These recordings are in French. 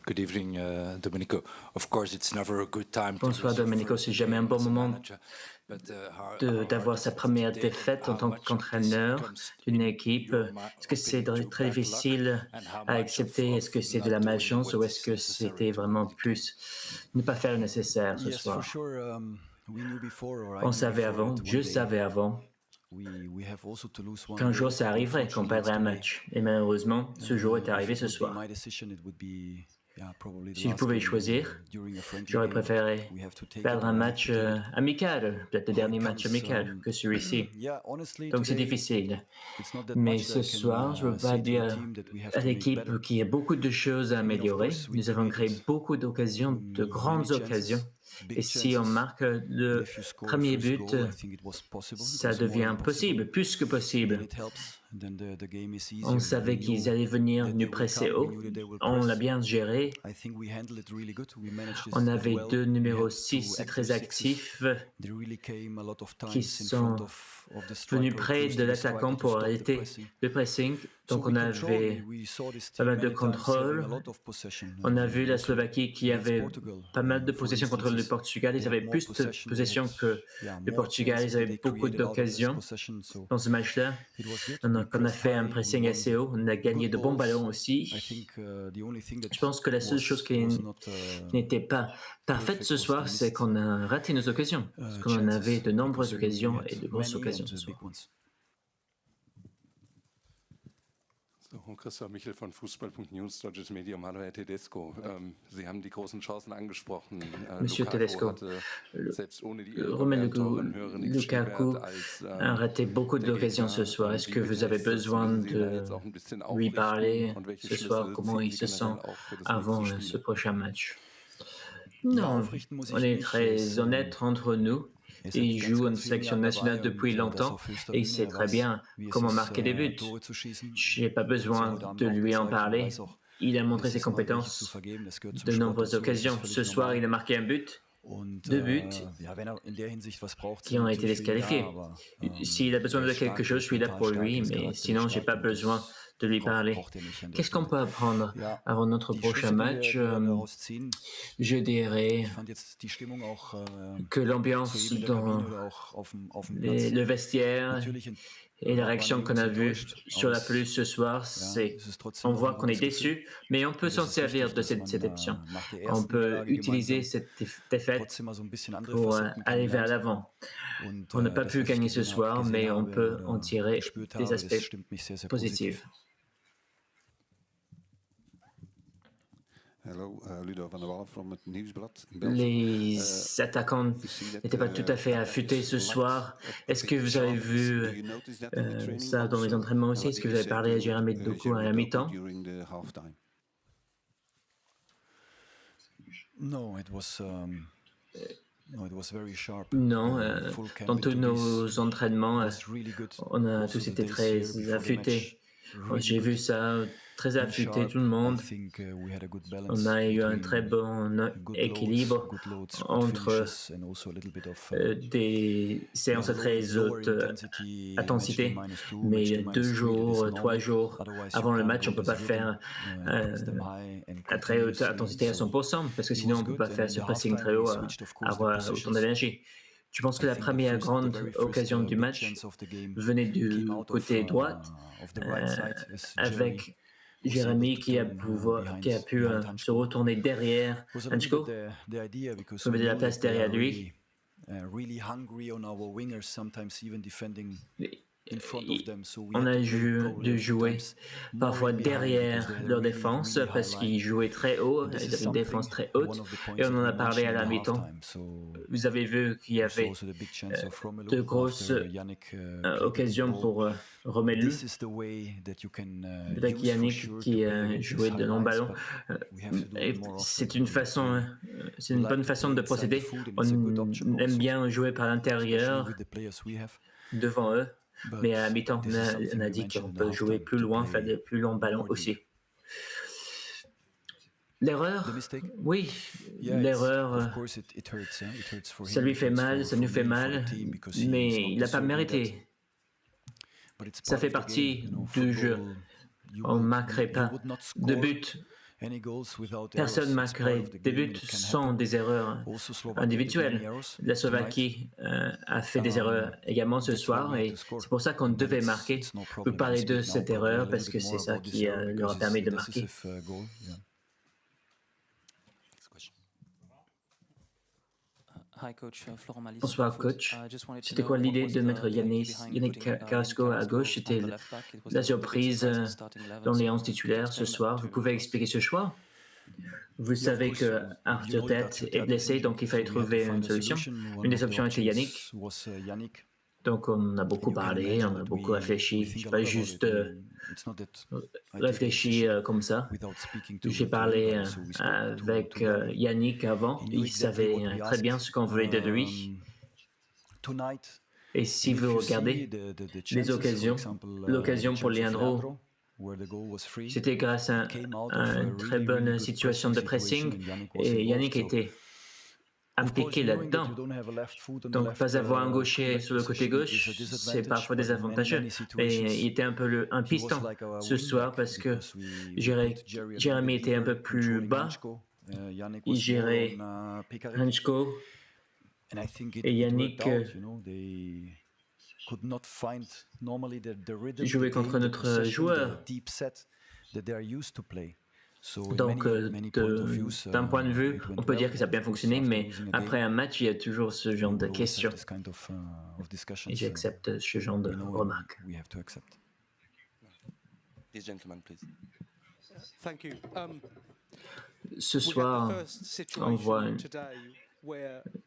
Good evening, Domenico. Of course, it's never a good time to Bonsoir lose your Domenico, first c'est jamais un game bon as a moment manager, but how hard d'avoir is sa it première today, and défaite en how tant much of this qu'entraîneur comes, d'une in équipe. your Est-ce que c'est opinion, to très bad luck, difficile and how à much accepter? Est-ce of que c'est de not la doing malchance what ou est-ce is que necessary c'était to win vraiment the game? plus ne pas faire le nécessaire ce Yes, for soir? sure. We knew before, or I On knew savait before avant, that one je day savais avant we have also to lose one qu'un jour game. ça arriverait, qu'on Unfortunately, it's perdrait un today. match. Et malheureusement, ce jour est If arrivé it ce would be soir. my decision, it would be probably the Si je last pouvais game choisir, during a friendly j'aurais game, but préféré we have to take it, perdre un or I have to match take it. amical, peut-être le How it dernier match comes, amical que celui-ci. yeah, honestly, Donc c'est today difficile. it's not that Mais much that ce I soir, je ne can veux pas say to the dire team that we have à to make better. l'équipe qu'il y a beaucoup de choses à I mean, of améliorer. course, we Nous avons créé created beaucoup d'occasions, de many grandes occasions. chances, Et big si on chances. marque And le if you score the premier first but, goal, I think it was possible. It ça was more devient than possible, possible. plus que Then possible. it helps. Then the game is On easier. savait We qu'ils knew allaient venir that nous they will presser come. We haut. knew that they will On l'a press. bien géré. I think we handled it really good. We managed On it avait well. deux We numéros had two 6 active très sixes. actifs They really came a lot of qui times in sont front of the venus striker, près close de to the striker l'attaquant to pour stop the arrêter pressing. le pressing. So Donc we on control. avait We saw this pas team mal de many times having contrôle. a lot of possession. On a vu la Also Slovaquie qui against avait Portugal, pas mal de for possession contre le instances, Portugal. they Ils had avaient more plus de possession. They possession had que le more Portugal. Ils chances, and avaient they beaucoup created out of this d'occasions possession. So dans ce match-là. it was good. On We a, on a pressed fait un high. We pressing won assez haut. On a gagné good de bons ballons balls. I aussi. think the only thing Je that pense que la seule chose qui was not n'était pas parfaite perfect ce was the soir, c'est missed qu'on a raté nos occasions. Parce qu'on en avait chances, de because nombreuses we occasions had et de grosses many occasions and ce soir. big ones. So, Christoph Michel von Fußball.news, Deutsches Medium. Hallo, Herr Tedesco. Sie haben die großen Chancen angesprochen. Monsieur Lukaku Tedesco, hatte selbst ohne die Romelu Irrgång einen höheren Lukaku XG-Wert als a raté beaucoup der d'occasions ce Gegner. soir. Est-ce Wie que vous avez bewerten Sie das? besoin Müssen Sie ihn da de jetzt auch ein bisschen lui aufrichten? parler Und welche ce soir? Schlüsse Comment ziehen il Sie se sent generell auch für das avant nächste ce Spiel? prochain match? Ja, Non, aufrichten muss on ich est nicht. très honnête entre nous. Er ist Il seit joue en ganz vielen sélection Jahren nationale dabei depuis und das longtemps auf höchster et il Bühne. sait Er très weiß, bien wie es comment ist, marquer des buts. Tore zu schießen. Je n'ai pas Hat er besoin heute Abend de auch lui en gezeigt und parler. weiß auch, Il a montré es ses ist mal welche zu compétences vergeben. Das gehört zum de Sport nombreuses dazu. Das ist occasions. völlig Ce soir, normal. il a marqué un but, Und deux buts ja, wenn er in der Hinsicht was braucht, qui sind wir ont été natürlich für ihn da, disqualifiés. aber S'il a besoin er de ist quelque stark, chose, je suis là mental pour stark, lui, er ist mais charakterlich sinon, j'ai stark pas und besoin das de lui parler. braucht er nicht an der Qu'est-ce qu'on Stelle. peut apprendre Ja, avant notre die prochain Schlüsse, die match? wir daraus ziehen, Je dirais ich fand jetzt die Stimmung auch que l'ambiance soeben in der dans Kabine oder auch auf dem Platz le vestiaire natürlich et la waren réaction wir qu'on a uns vue enttäuscht, sur aber la pelouse ce soir, ja, c'est es ist trotzdem on noch voit ein qu'on est gutes Gefühl déçu, mais on peut und s'en es ist servir wichtig, de dass cette man déception. nach der On ersten peut Niederlage utiliser gemeinsam cette défaite trotzdem mal so ein bisschen andere pour Facetten aller vers kennenlernt. l'avant. Und On n'a pas das, pu was ich gagner ce soir, gesehen mais on habe peut en oder tirer gespürt des habe, das aspects stimmt mich sehr, sehr positifs. positiv. Hello, Ludo van der Wal from het Nieuwsblad in Belgium. Les attaquants n'étaient pas tout à fait affûtés ce soir. Est-ce que vous avez vu ça dans les entraînements aussi? Est-ce que vous avez parlé à Jérémy Doku à la mi-temps? No, it was very sharp. Non, Full camp dans tous into nos this entraînements, was really good. on a Also tous the été days très here before the affûtés. match, really J'ai vu good ça, très and affûté sharp. tout le monde. I think we had a good balance On a eu un between très bon good équilibre good entre finishes and also a little bit of des séances à très lower haute intensity, intensité, match day -2, mais match day deux -3, that is jours, 3 normal. jours Otherwise, avant you le can't match, on go peut pas this faire rhythm, press them high and à très haute continuously. intensité à So 100%, parce que it sinon was on peut good. pas And faire in ce the pressing halftime, très we haut, switched, of course, the avoir autant positions. d'énergie. Je pense que I la think première grande the very occasion du big match chance of the game venait du came out côté droite, of the right side as avec Jeremy Jérémy qui a pu se retourner derrière was a little Hanchko, bit the idea because trouver we de la knew place that they derrière are lui. really hungry on our wingers, sometimes even defending in front of them. So we On had a to play dû probably a few jouer times more parfois in behind because derrière they had a leur really, défense really high parce line. qu'ils jouaient très haut, And this ils is avaient une défense something, très one haute of the points et on that en we a parlé à mentioned la in the mi-temps. halftime. So Vous avez vu qu'il y avait also the big chance of Romelu grosses after Yannick played the occasions ball. pour Romelu. This is the way that you can Peut-être use for Yannick sure qui to play with jouait these de longs highlights, ballons. but we have to do it more often. C'est une façon, c'est une We like bonne to façon play de inside the procéder. foot and On it's a good option aime also, bien jouer par especially l'intérieur, with the players we have. devant eux. But Mais à la mi-temps, this is something on a we dit mentioned qu'on in the peut jouer halftime, plus to loin, play faire des plus longs ballons more aussi. deep. L'erreur, The mistake? oui, Yeah, l'erreur, of course it hurts. It hurts for ça him, lui it fait hurts mal, ça nous for fait me, for mal, the team, because he's mais not il n'a pas deserving that. mérité. But it's Ça part fait of the partie game, you know, du jeu. football, On ne marquerait you pas would not de score but Personne ne marquerait des buts sans des erreurs individuelles. La Slovaquie a fait des erreurs également ce soir et c'est pour ça qu'on devait marquer. Vous parlez de cette erreur parce que c'est ça qui leur a permis de marquer. Bonsoir, coach. C'était quoi l'idée de mettre Yannick Carrasco à gauche? C'était la surprise dans les 11 titulaires ce soir. Vous pouvez expliquer ce choix? Vous savez que Arthur Tet est blessé, donc il fallait trouver une solution. Une des options était Yannick. Donc on a beaucoup parlé, on a beaucoup réfléchi. Je n'ai pas juste réfléchi comme ça. J'ai parlé avec Yannick avant. Il savait très bien ce qu'on voulait de lui. Et si vous regardez les occasions, l'occasion pour Leandro, c'était grâce à une très bonne situation de pressing et Yannick était impliqué là-dedans. Donc, pas avoir un gaucher sur le côté gauche, c'est parfois désavantageux. Et il était un peu un piston ce soir parce que Jérémy était un peu plus bas. Il gérait Hanchko et Yannick jouait contre notre joueur. Donc, d'un point de vue, on peut dire que ça a bien fonctionné, mais après un match, il y a toujours ce genre de questions. Et j'accepte ce genre de remarques. Ce soir, on voit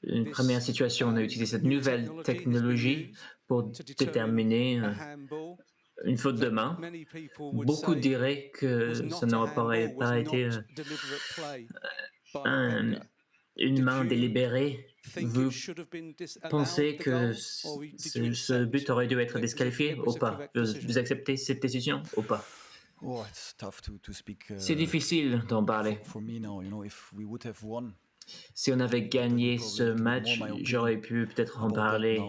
une première situation. On a utilisé cette nouvelle technologie pour déterminer une faute de main. Beaucoup diraient que ça n'aurait pas été une main délibérée. Vous pensez que ce but aurait dû être disqualifié ou pas? Vous acceptez cette décision ou pas? C'est difficile d'en parler. Si on avait gagné ce match, j'aurais pu peut-être en parler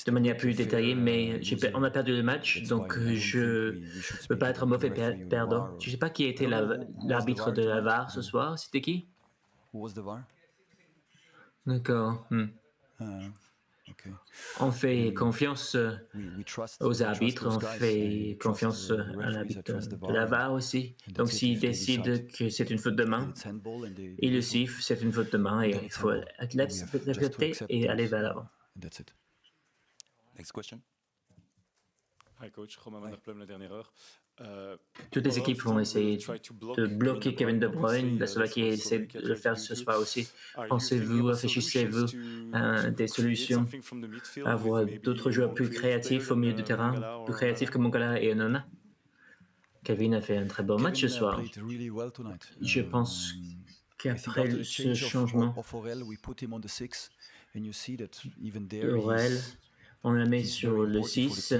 de manière plus détaillée, mais on a perdu le match, donc je ne peux pas être un mauvais perdant. Je ne sais pas qui était l'arbitre de la VAR ce soir. C'était qui? D'accord. On fait confiance aux arbitres, on fait confiance à l'arbitre de la VAR aussi. Donc s'il décide que c'est une faute de main, il le siffle, c'est une faute de main et il faut l'accepter et aller vers l'avant. Next question. Hi coach, Romain Van der Plum, la dernière heure. Toutes les équipes vont essayer de bloquer Kevin De Bruyne. La Slovaquie essaie de le faire ce soir aussi. Pensez-vous, réfléchissez-vous à des solutions, à avoir d'autres joueurs plus créatifs au milieu du terrain, plus créatifs que Mongala et Onana? Kevin a fait un très bon match ce soir. Je pense qu'après ce changement, Aurel, on la met sur le 6.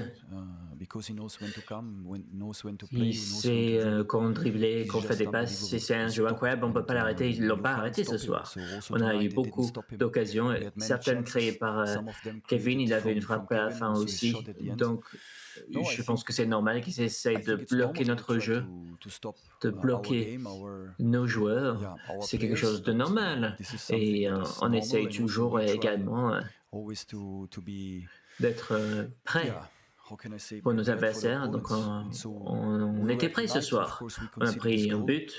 Il sait qu'on dribbler, qu'on fait des passes. C'est un jeu incroyable, on ne peut pas l'arrêter. Ils ne l'ont pas arrêté ce soir. On a eu beaucoup d'occasions, certaines créées par Kevin. Il avait une frappe à la fin aussi. Donc, je pense que c'est normal qu'ils essayent de bloquer notre jeu, de bloquer nos joueurs. C'est quelque chose de normal. Et on essaye toujours également d'être prêt pour nos adversaires. Donc on était prêts ce soir. On a pris un but.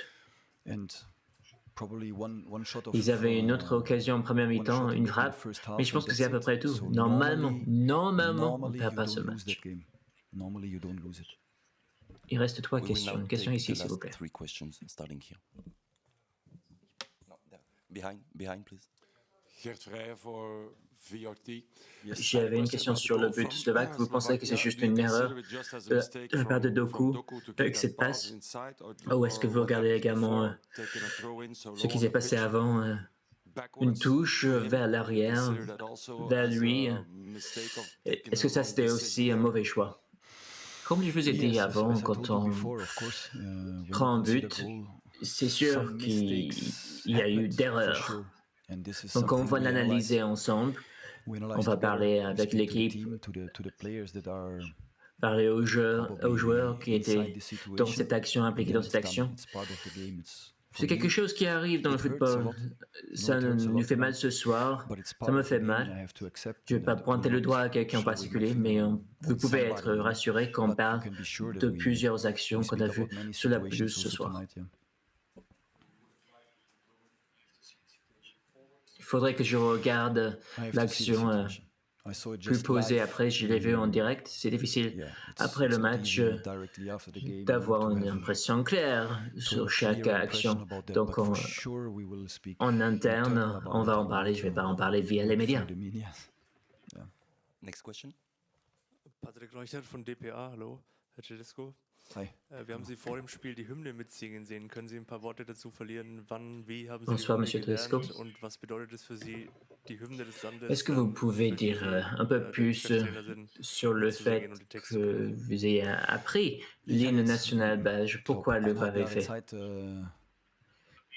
Ils avaient une autre occasion en première mi-temps, une frappe. Mais je pense que c'est à peu près tout. Normalement, on ne perd pas ce match. Il reste 3 questions. Une question ici, s'il vous plaît. Behind, please. Gert Vrij voor VRT. J'avais une question sur le but slovaque. Vous pensez que c'est juste une erreur de la part de Doku avec cette passe? Ou est-ce que vous regardez également ce qui s'est passé avant? Une touche vers l'arrière, vers lui. Est-ce que ça, c'était aussi un mauvais choix? Comme je vous ai dit avant, quand on prend un but, c'est sûr qu'il y a eu d'erreurs. Donc on va l'analyser ensemble. On va parler avec l'équipe parler aux joueurs qui étaient dans cette action, impliqués dans cette action. C'est quelque chose qui arrive dans le football. Ça nous fait mal ce soir. Ça me fait mal. Je ne vais pas pointer le doigt à quelqu'un en particulier, mais vous pouvez être rassuré qu'on parle de plusieurs actions qu'on a vues sur la pelouse ce soir. Il faudrait que je regarde l'action plus posée après. Je l'ai vu en direct. C'est difficile après le match d'avoir une impression claire sur chaque action. Donc en interne, on va en parler. Je ne vais pas en parler via les médias. Next question. Patrick Leuchtert von DPA, hallo, Herr Tedesco. Hi. Wir haben Sie vor dem Spiel die Hymne mitsingen sehen. Können Sie ein paar Worte dazu verlieren? Wann, wie haben Sie Bonsoir, die Monsieur gelernt Tedesco. und was bedeutet es für Sie, die Hymne des Landes? Est-ce que vous pouvez für dire die, un peu der plus Cheftrainer sind, sur le zu fait singen und die Texte zu que können? vous ayez appris l'hymne national belge? Pourquoi le avez fait?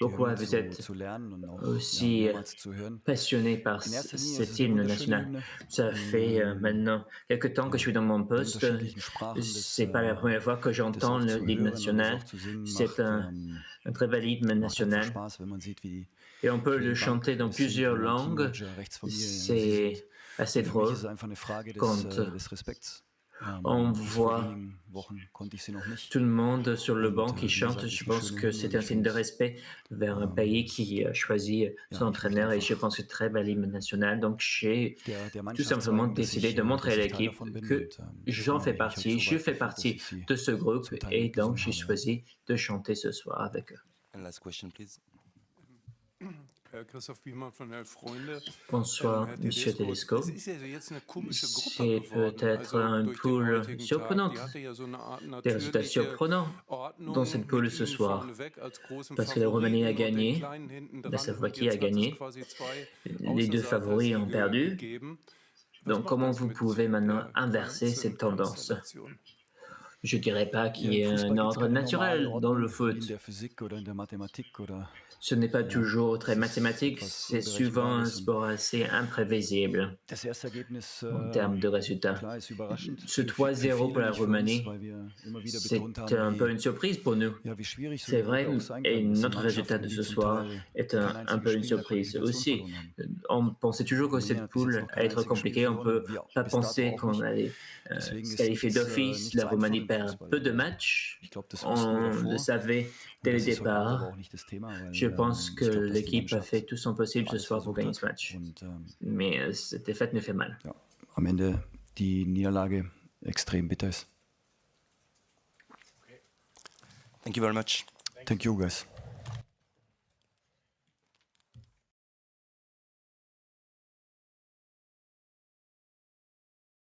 Pourquoi vous êtes aussi passionné par cet hymne national? Ça fait maintenant quelque temps que je suis dans mon poste. C'est pas la première fois que j'entends l'hymne national. C'est un très bel hymne national. Et on peut le chanter dans plusieurs langues. C'est assez drôle quand on voit tout le monde sur le banc qui chante. Je pense que c'est un signe de respect vers un pays qui choisit son entraîneur et je pense que c'est très bel hymne national. Donc j'ai tout simplement décidé de montrer à l'équipe que j'en fais partie, je fais partie de ce groupe et donc j'ai choisi de chanter ce soir avec eux. And last question, please. Christoph Biemann von Elf Freunde. Bonsoir, Herr Monsieur Tedesco. Es ist ja jetzt eine komische Gruppe C'est geworden, peut-être also une durch den poule heutigen Tag. surprenante. Die hatte ja so eine Art Des résultats natürliche surprenants Ordnung dans cette poule mit ce Ihnen soir. vorneweg als großen Parce que la Roumanie a Favoriten und den gagné, Kleinen hinten la dran. Slovaquie Und a jetzt hat es gagné, quasi zwei les deux favoris ont Außenseiter-Siege perdu. gegeben. Was Donc macht comment das vous mit pouvez maintenant der inverser cette tendance? Gesamtkonstellation? Je ne dirais pas qu'il y ait un ordre naturel dans le foot. Ce n'est pas toujours très mathématique, c'est souvent un sport assez imprévisible en termes de résultats. Ce 3-0 pour la Roumanie, c'est un peu une surprise pour nous. C'est vrai, et notre résultat de ce soir est un peu une surprise aussi. On pensait toujours que cette poule allait être compliquée, on ne peut pas penser qu'on allait se qualifier d'office. La Roumanie perd peu de matchs, on le savait dès le départ. Je pense que l'équipe a fait tout son possible ce soir pour gagner ce match. Mais cette défaite nous fait mal. Ja, am Ende die Niederlage extrem bitter ist. Thank you very much. Thank you, guys.